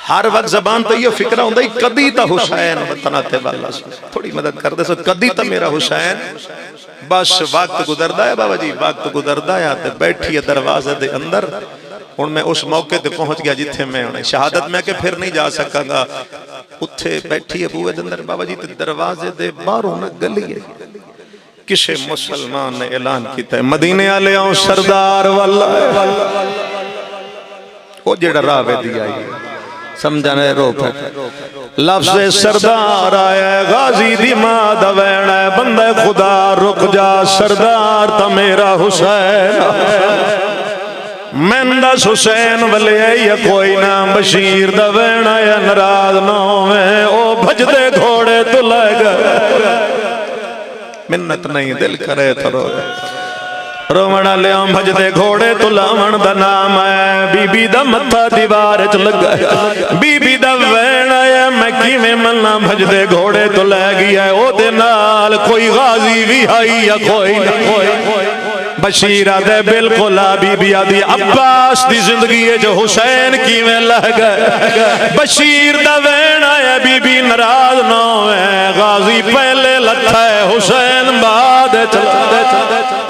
ہر وقت زبان تو یہ فکرہ ہوں دائی کدی تا حسین وطنات والا تھوڑی مدد کر دے سو کدی تا میرا حسین بس وقت گزردہ ہے بابا جی وقت گزردہ ہے آتے بیٹھی ہے دروازے دے اندر اور میں اس موقع تے پہنچ گیا جتھے میں ہونے شہادت میں کہ پھر نہیں جا سکا گا اتھے بیٹھی ہے بوئے دندر بابا جی تے دروازے دے باروں نہ گلی ہے کسے مسلمان نے اعلان کیتا ہے مدینے آلے آؤں سردار واللہ وہ جڑا راوے دیا ہے سمجھانے رو پھر لفظ سردار آیا ہے غازی دی ماں دوین ہے بندہ خدا رک جا سردار تا میرا حسین مندس حسین ولی یا کوئی نام بشیر دوین ہے نراز نو میں او بھج دے گھوڑے تو لے گئے منت نہیں دل کرے تو رو گئے رومنہ لے ہم بھج دے گھوڑے تو لاون دا نام ہے بی بی دا متھا دیوار چ لگ گیا بی بی دا وین آیا میں کیویں ملنا بھج دے گھوڑے تو لے گیا او دے نال کوئی غازی بھی آئی یا کوئی نہ بشیرہ دے بالکل بی بی آدھی عباس دی زندگی ہے جو حسین کیویں لہ گئے بشیر دا وین آیا بی بی نراز نو ہے غازی پہلے لٹھا ہے حسین بعد چلا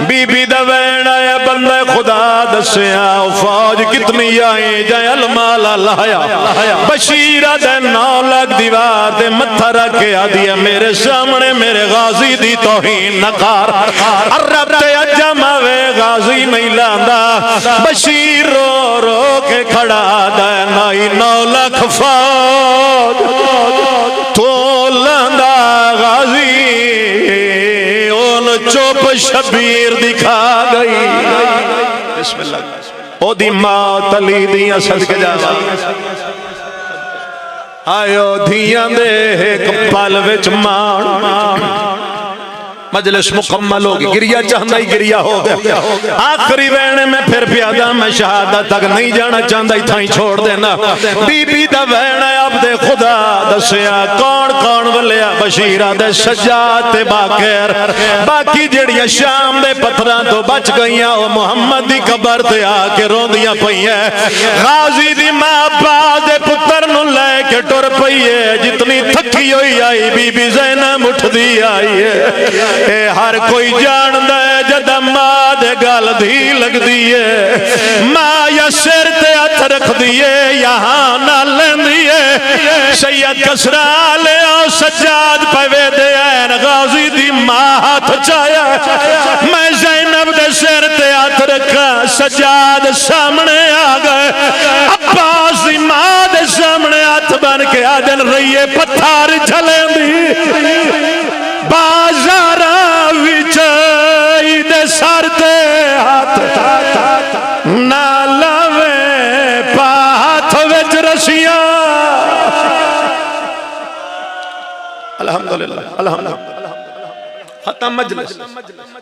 بی بی دا وین آیا بندہ خدا دسیا فوج کتنی آئیں جائیں المالا لایا بشیرہ دے 9 لاکھ دیوار دے متھا رکھے آدھی ہے میرے سامنے میرے غازی دی توہین نکار عرب تے اجمہ غازی نہیں لاندہ بشیر رو رو کے کھڑا دے نائی 9 لاکھ فوج تو لاندہ غازی ان چوپ شبیر دکھا گئی بسم اللہ او دی ماں تلی دیاں صدق جاوا آئیو دیاں دے ایک پل وچ مان مجلس مکمل ہوگی گریہ چاہندہ ہی گریہ ہو گیا آخری وینے میں پھر پیادہ میں شہادت تک نہیں جانا چاہندہ ہی تھائیں چھوڑ دینا بی بی دا وینے عبد خدا دسیا کون کون ولیا بشیرہ دے سجاد باقر باقی جڑیاں شام دے پتھران تو بچ گئیاں وہ محمد دی قبر تے آکے روندیاں پئی ہے غازی دی ماں باز دے پتر نو لے کے ٹر پئی ہے جتنی تھکی ہوئی آئی بی بی زینب اٹھ دی آئی ہے اے ہر کوئی جان دے جدہ ماں دے گال دھی لگ دیئے ماں یا سر تے ہتھ رکھ دیئے یہاں نہ لین دیئے سید کسرا لے آؤ سجاد پہوے دے این غازی دی ماں ہاتھ چایا میں زینب دے سر تے ہتھ رکھا سجاد سامنے آگئے عباس دی ماں دے سامنے ہاتھ بن کے آدن رہیے پتھار جھلیں دی بازارہ وچائی دے سار دے ہاتھ نالاوے پاتھ وچ رسیاں الحمدللہ الحمدللہ ختم مجلس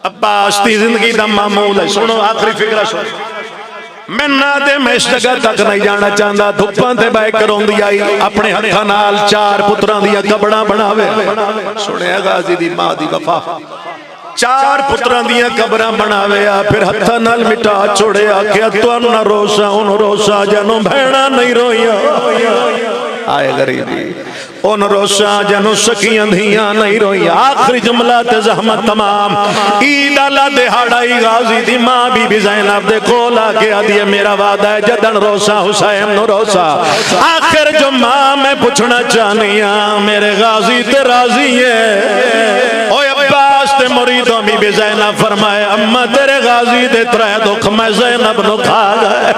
عباس دی زندگی دا معمول ہے سنو آخری فکرہ سنو میں نہ دے میں اس جگہ تک نہیں جانا چاہندہ دھپاں تے بائے کروں دی آئی اپنے ہتھا نال 4 پتران دیا کبڑا بناوے سنے غازی دی ماں دی وفا 4 پتران دیا کبرا بناوے پھر ہتھا نال مٹا چھوڑے آکھیا تو انہ روسا ان روسا جنوں بھیڑا نہیں رویا آئے غریبی ان روسا جنوں سکیاں دھیاں نہیں روئی آخری جملہ تے زحمت تمام عید اللہ دہاڑائی غازی دی ماں بی بی زینب دے کولا کے آدھیے میرا وعدہ ہے جدن روسا حسین نو روسا آخر جو ماں میں پوچھنا چاہنیاں میرے غازی تے راضی ہے اوہ عباس تے مریدوں بی بی زینب فرمائے اما تیرے غازی دے ترے دکھ میں زینب نو کھا گئے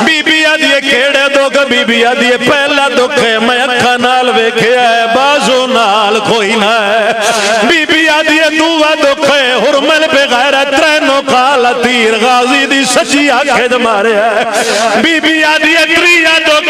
بی بی آدھیے کیڑے دکھ بی بی آدھیے پہلا دکھ ہے میں اکھا نال ویکھے ہے بازو نال کوئی نہ ہے بی بی آدھیے دوہ دکھ ہے حرمل پہ غیرت ترینوں کالا تیر غازی دی سچی آنکھیں مارے ہے بی بی آدھیے تریہ دکھ